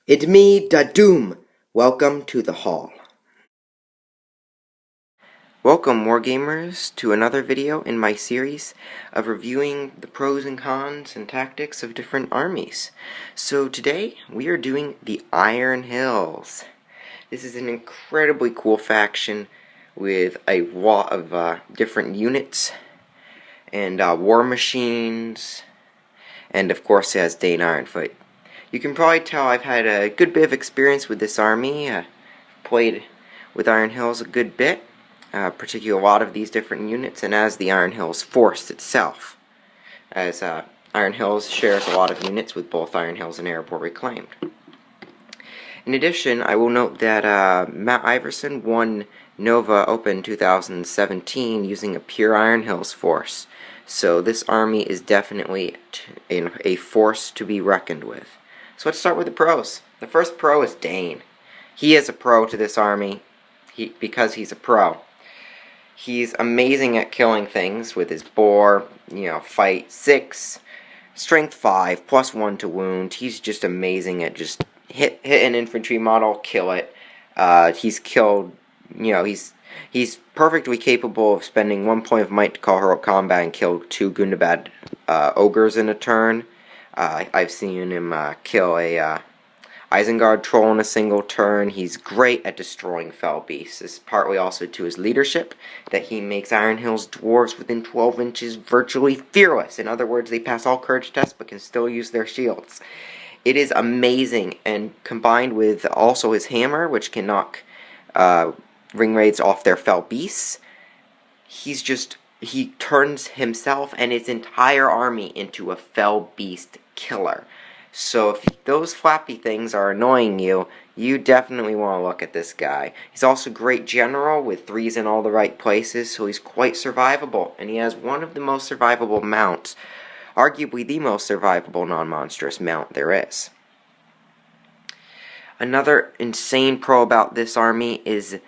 It's me, da Doom. Welcome to the hall. Welcome, Wargamers, to another video in my series of reviewing the pros and cons and tactics of different armies. So today, we are doing the Iron Hills. This is an incredibly cool faction with a lot of different units and war machines, and of course it has Dane Ironfoot. You can probably tell I've had a good bit of experience with this army. Played with Iron Hills a good bit, particularly a lot of these different units, and as the Iron Hills force itself, as Iron Hills shares a lot of units with both Iron Hills and Erebor Reclaimed. In addition, I will note that Matt Iverson won Nova Open 2017 using a pure Iron Hills force, so this army is definitely a force to be reckoned with. So let's start with the pros. The first pro is Dane. He is a pro to this army because he's a pro. He's amazing at killing things with his boar, fight 6, strength 5, +1 to wound. He's just amazing at just hit an infantry model, kill it. He's killed, he's perfectly capable of spending 1 point of might to call heroic combat and kill 2 Gundabad ogres in a turn. I've seen him kill a Isengard troll in a single turn. He's great at destroying fell beasts. This is partly also to his leadership, that he makes Iron Hills dwarves within 12 inches virtually fearless. In other words, they pass all courage tests but can still use their shields. It is amazing, and combined with also his hammer, which can knock ring raids off their fell beasts, he turns himself and his entire army into a fell beast killer. So if those flappy things are annoying you, you definitely want to look at this guy. He's also a great general with 3s in all the right places, so he's quite survivable, and he has one of the most survivable mounts, arguably the most survivable non-monstrous mount there is. Another insane pro about this army is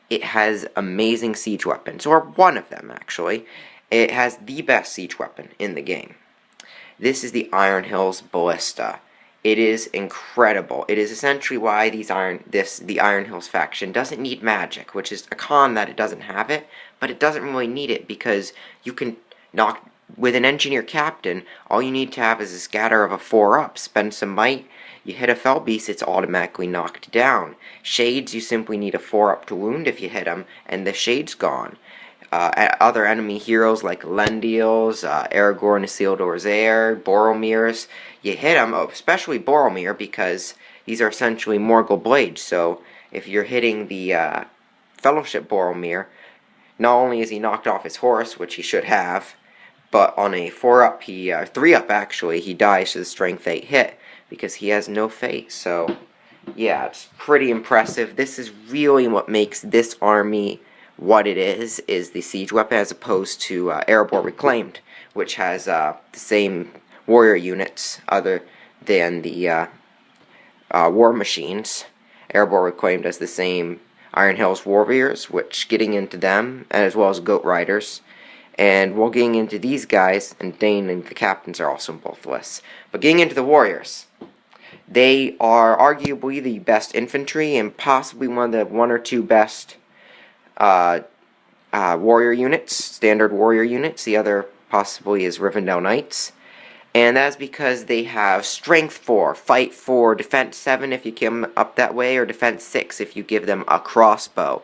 it has amazing siege weapons, or one of them actually. It has the best siege weapon in the game. This is the Iron Hills Ballista. It is incredible. It is essentially why the Iron Hills faction doesn't need magic, which is a con that it doesn't have it, but it doesn't really need it because you can knock with an engineer captain. All you need to have is a scatter of a 4-up, spend some might. You hit a fell beast, it's automatically knocked down. Shades, you simply need a 4-up to wound if you hit them, and the shade's gone. Other enemy heroes like Elendils, Aragorn, Isildur's heir, Boromirs, you hit them, especially Boromir, because these are essentially Morgul blades, so if you're hitting the Fellowship Boromir, not only is he knocked off his horse, which he should have, but on a 4-up, 3-up actually, he dies to the strength 8 hit, because he has no fate. So yeah, it's pretty impressive. This is really what makes this army what it is the siege weapon, as opposed to Erebor Reclaimed, which has the same warrior units other than the war machines. Erebor Reclaimed has the same Iron Hills warriors, which getting into them, as well as Goat Riders. And while getting into these guys, and Dane and the captains are also on both lists. But getting into the warriors, they are arguably the best infantry and possibly one of the 1 or 2 best warrior units, standard warrior units. The other possibly is Rivendell Knights. And that's because they have Strength 4, Fight 4, Defense 7 if you come up that way, or Defense 6 if you give them a crossbow.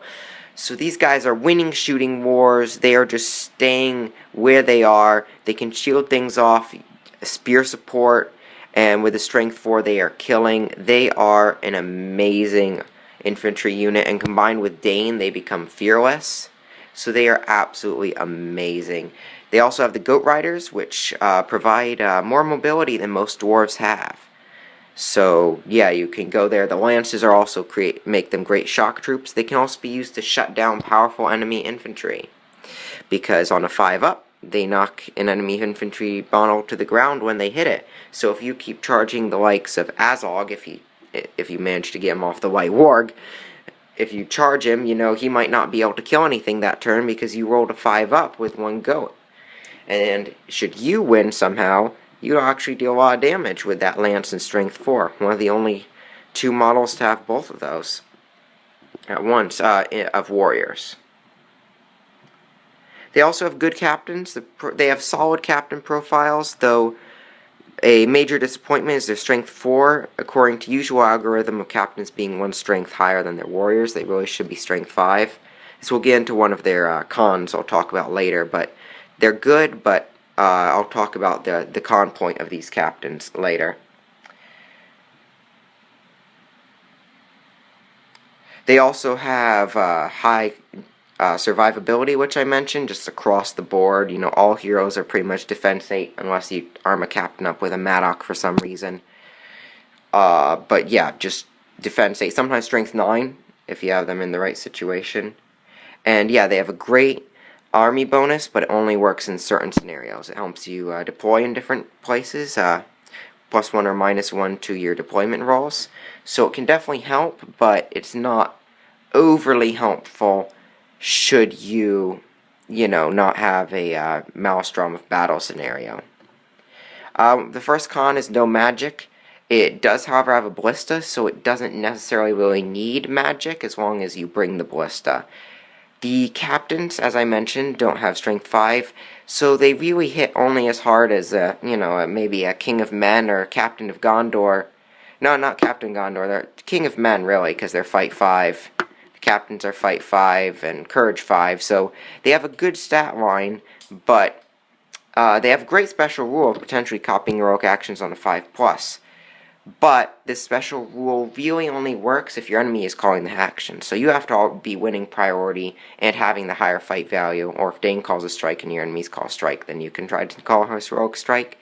So these guys are winning shooting wars. They are just staying where they are. They can shield things off, spear support, and with a Strength 4 they are killing. They are an amazing infantry unit, and combined with Dane they become fearless. So they are absolutely amazing. They also have the Goat Riders, which provide more mobility than most dwarves have. So yeah, you can go there. The Lances are also make them great shock troops. They can also be used to shut down powerful enemy infantry, because on a 5-up they knock an enemy infantry model to the ground when they hit it. So if you keep charging the likes of Azog, if you manage to get him off the White Warg, if you charge him, he might not be able to kill anything that turn because you rolled a 5-up with 1 goat. And should you win somehow, you actually deal a lot of damage with that lance and strength 4. One of the only two models to have both of those at once of warriors. They also have good captains. They have solid captain profiles, though a major disappointment is their strength 4. According to usual algorithm of captains being one strength higher than their warriors, they really should be strength 5. This will get into one of their cons I'll talk about later, but they're good, but I'll talk about the con point of these captains later. They also have high survivability, which I mentioned, just across the board. You know, all heroes are pretty much defense 8, unless you arm a captain up with a Maddock for some reason. But yeah, just defense 8, sometimes strength 9, if you have them in the right situation. And yeah, they have a great army bonus, but it only works in certain scenarios. It helps you deploy in different places, +1 or -1 to your deployment rolls. So it can definitely help, but it's not overly helpful should you, not have a Maelstrom of Battle scenario. The first con is no magic. It does, however, have a ballista, so it doesn't necessarily really need magic as long as you bring the ballista. The captains, as I mentioned, don't have strength 5, so they really hit only as hard as, maybe a King of Men or a Captain of Gondor. No, not Captain Gondor, they're King of Men, really, because they're fight 5. Captains are fight 5 and courage 5, so they have a good stat line, but they have a great special rule of potentially copying heroic actions on a 5+. But this special rule really only works if your enemy is calling the action, so you have to be winning priority and having the higher fight value, or if Dane calls a strike and your enemies call a strike, then you can try to call a heroic strike.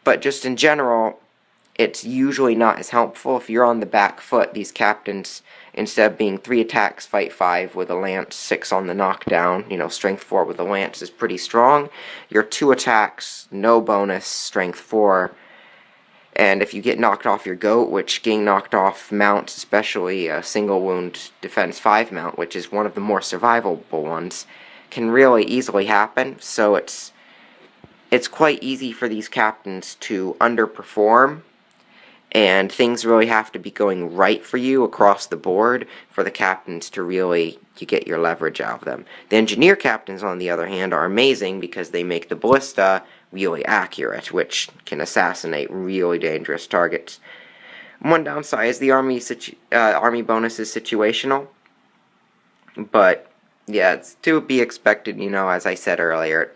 But just in general, it's usually not as helpful. If you're on the back foot, these captains, instead of being 3 attacks, fight 5 with a lance, 6 on the knockdown, strength 4 with a lance is pretty strong. Your 2 attacks, no bonus, strength 4. And if you get knocked off your goat, which getting knocked off mounts, especially a single wound defense 5 mount, which is one of the more survivable ones, can really easily happen. So it's quite easy for these captains to underperform, and things really have to be going right for you across the board for the captains to really get your leverage out of them. The engineer captains, on the other hand, are amazing because they make the ballista really accurate, which can assassinate really dangerous targets. One downside is the army bonus is situational, but yeah, it's to be expected, as I said earlier,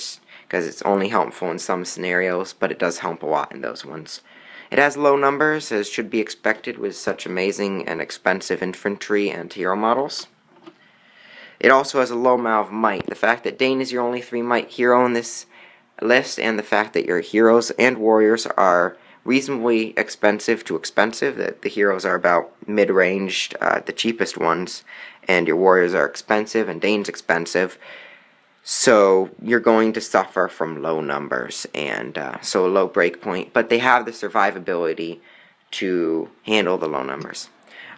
because it's only helpful in some scenarios, but it does help a lot in those ones. It has low numbers, as should be expected with such amazing and expensive infantry and hero models. It also has a low amount of might. The fact that Dane is your only 3 might hero in this list, and the fact that your heroes and warriors are reasonably expensive to expensive, that the heroes are about mid-ranged, the cheapest ones, and your warriors are expensive, and Dane's expensive, so you're going to suffer from low numbers, and so a low breakpoint, but they have the survivability to handle the low numbers.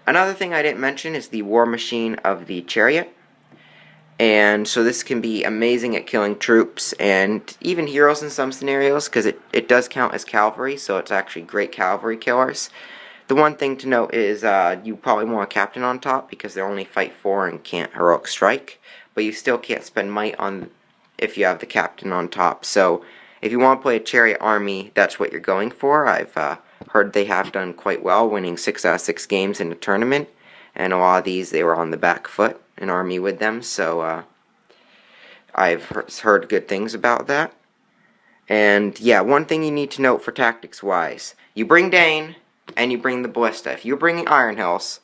Another thing I didn't mention is the war machine of the chariot. And so this can be amazing at killing troops and even heroes in some scenarios, because it does count as cavalry, so it's actually great cavalry killers. The one thing to note is you probably want a captain on top because they only fight 4 and can't heroic strike, but you still can't spend might on if you have the captain on top. So if you want to play a chariot army, that's what you're going for. I've heard they have done quite well, winning 6 out of 6 games in a tournament, and a lot of these they were on the back foot, an army with them, so I've heard good things about that. And yeah, one thing you need to note for tactics wise, you bring Dane and you bring the ballista. If you're bringing Iron Hills,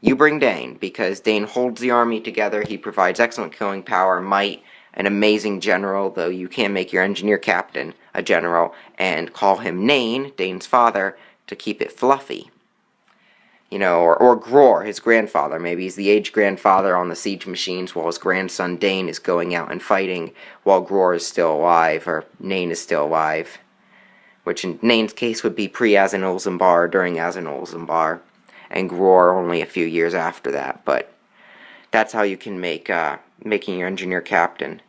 you bring Dane, because Dane holds the army together. He provides excellent killing power, might, an amazing general, though you can make your engineer captain a general and call him Nain, Dane's father, to keep it fluffy. Or Gror, his grandfather. Maybe he's the aged grandfather on the siege machines while his grandson Dane is going out and fighting while Gror is still alive, or Nain is still alive. Which in Nain's case would be pre-Azan-ul-Zambar, during Azan-ul-Zambar, and Gror only a few years after that. But that's how you can make making your engineer captain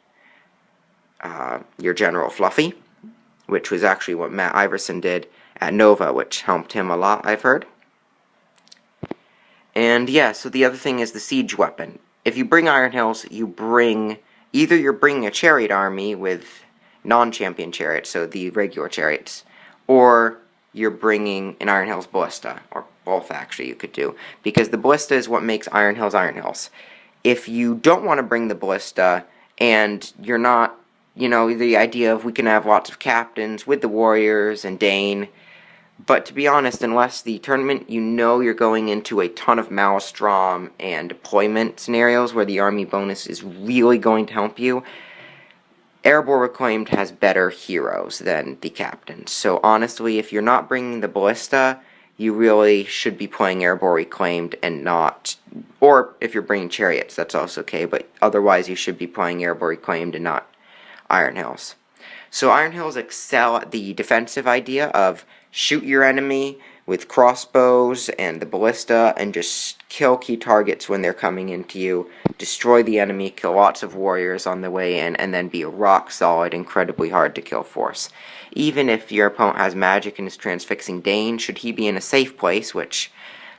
your general fluffy, which was actually what Matt Iverson did at Nova, which helped him a lot, I've heard. And yeah, so the other thing is the siege weapon. If you bring Iron Hills, either you're bringing a chariot army with non-champion chariots, so the regular chariots, or you're bringing an Iron Hills ballista, or both actually you could do, because the ballista is what makes Iron Hills. If you don't want to bring the ballista, and you're not, the idea of we can have lots of captains with the warriors and Dane, but to be honest, unless the tournament, you're going into a ton of Maelstrom and deployment scenarios where the army bonus is really going to help you, Erebor Reclaimed has better heroes than the captains. So honestly, if you're not bringing the ballista, you really should be playing Erebor Reclaimed and not, or if you're bringing chariots, that's also okay, but otherwise you should be playing Erebor Reclaimed and not Iron Hills. So Iron Hills excel at the defensive idea of shoot your enemy with crossbows and the ballista and just kill key targets when they're coming into you, destroy the enemy, kill lots of warriors on the way in, and then be a rock solid, incredibly hard to kill force. Even if your opponent has magic and is transfixing Dane, should he be in a safe place, which,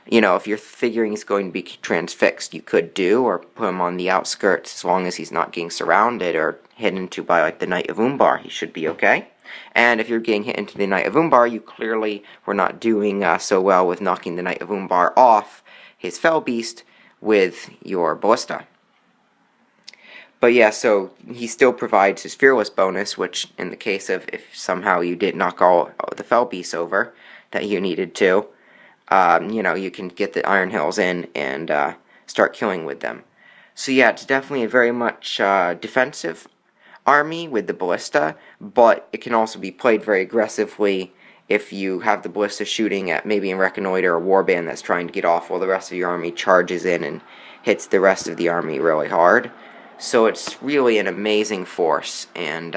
if you're figuring he's going to be transfixed, you could do, or put him on the outskirts as long as he's not getting surrounded or hit into by, like, the Knight of Umbar, he should be okay. And if you're getting hit into the Knight of Umbar, you clearly were not doing so well with knocking the Knight of Umbar off his Fell Beast with your ballista. But yeah, so he still provides his Fearless bonus, which in the case of if somehow you did knock all the Fell Beasts over that you needed to, you can get the Iron Hills in and start killing with them. So yeah, it's definitely a very much defensive army with the ballista, but it can also be played very aggressively if you have the ballista shooting at maybe a reconnoiter or warband that's trying to get off while the rest of your army charges in and hits the rest of the army really hard. So it's really an amazing force, and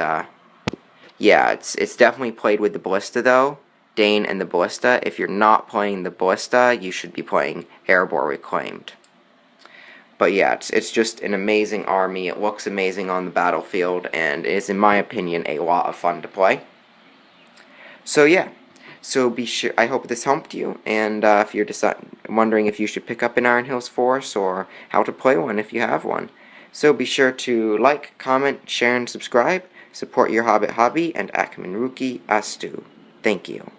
yeah, it's definitely played with the ballista though, Dane and the ballista. If you're not playing the ballista, you should be playing Erebor Reclaimed. But yeah, it's just an amazing army. It looks amazing on the battlefield, and is, in my opinion, a lot of fun to play. So yeah, so be sure. I hope this helped you, and if you're wondering if you should pick up an Iron Hills force or how to play one if you have one, so be sure to like, comment, share, and subscribe. Support your Hobbit hobby, and Akman Ruki Astu. Thank you.